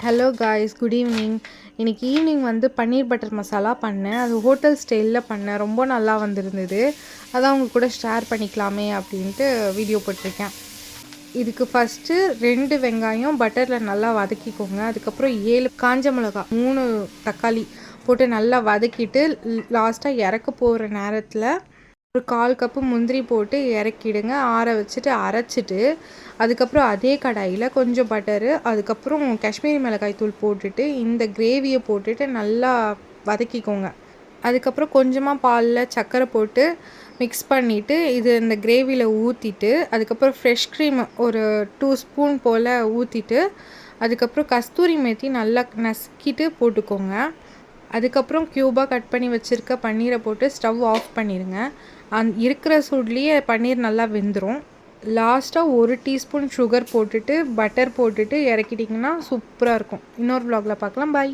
Hello guys, good evening. இன்றைக்கி evening வந்து பன்னீர் butter masala பண்ணேன். அது ஹோட்டல் ஸ்டைலில் பண்ணேன். ரொம்ப நல்லா வந்திருந்தது. அதான் உங்கள் கூட ஷேர் பண்ணிக்கலாமே அப்படின்ட்டு வீடியோ போட்டிருக்கேன். இதுக்கு ஃபஸ்ட்டு 2 வெங்காயம் பட்டரில் நல்லா வதக்கிக்கோங்க. அதுக்கப்புறம் 7 காஞ்ச மிளகா, 3 தக்காளி போட்டு நல்லா வதக்கிட்டு லாஸ்ட்டாக இறக்க போகிற நேரத்தில் ஒரு 1/4 கப்பு முந்திரி போட்டு இறக்கிடுங்க. ஆற வச்சுட்டு அரைச்சிட்டு அதுக்கப்புறம் அதே கடாயில் கொஞ்சம் பட்டரு, அதுக்கப்புறம் காஷ்மீரி மிளகாய் தூள் போட்டுட்டு இந்த கிரேவியை போட்டுட்டு நல்லா வதக்கிக்கோங்க. அதுக்கப்புறம் கொஞ்சமாக பாலில் சர்க்கரை போட்டு மிக்ஸ் பண்ணிவிட்டு இது இந்த கிரேவியில் ஊற்றிட்டு அதுக்கப்புறம் ஃப்ரெஷ் க்ரீம் ஒரு 2 ஸ்பூன் போல் ஊற்றிட்டு அதுக்கப்புறம் கஸ்தூரி மேத்தி நல்லா நசுக்கிட்டு போட்டுக்கோங்க. அதுக்கப்புறம் க்யூபாக கட் பண்ணி வச்சுருக்க பன்னீரை போட்டு ஸ்டவ் ஆஃப் பண்ணிடுங்க. இருக்கிற சூட்லேயே பன்னீர் நல்லா வெந்துடும். லாஸ்ட்டாக 1 டீஸ்பூன் சுகர் போட்டுட்டு பட்டர் போட்டுட்டு இறக்கிட்டிங்கன்னா சூப்பராக இருக்கும். இன்னொரு vlogல பார்க்கலாம். பாய்.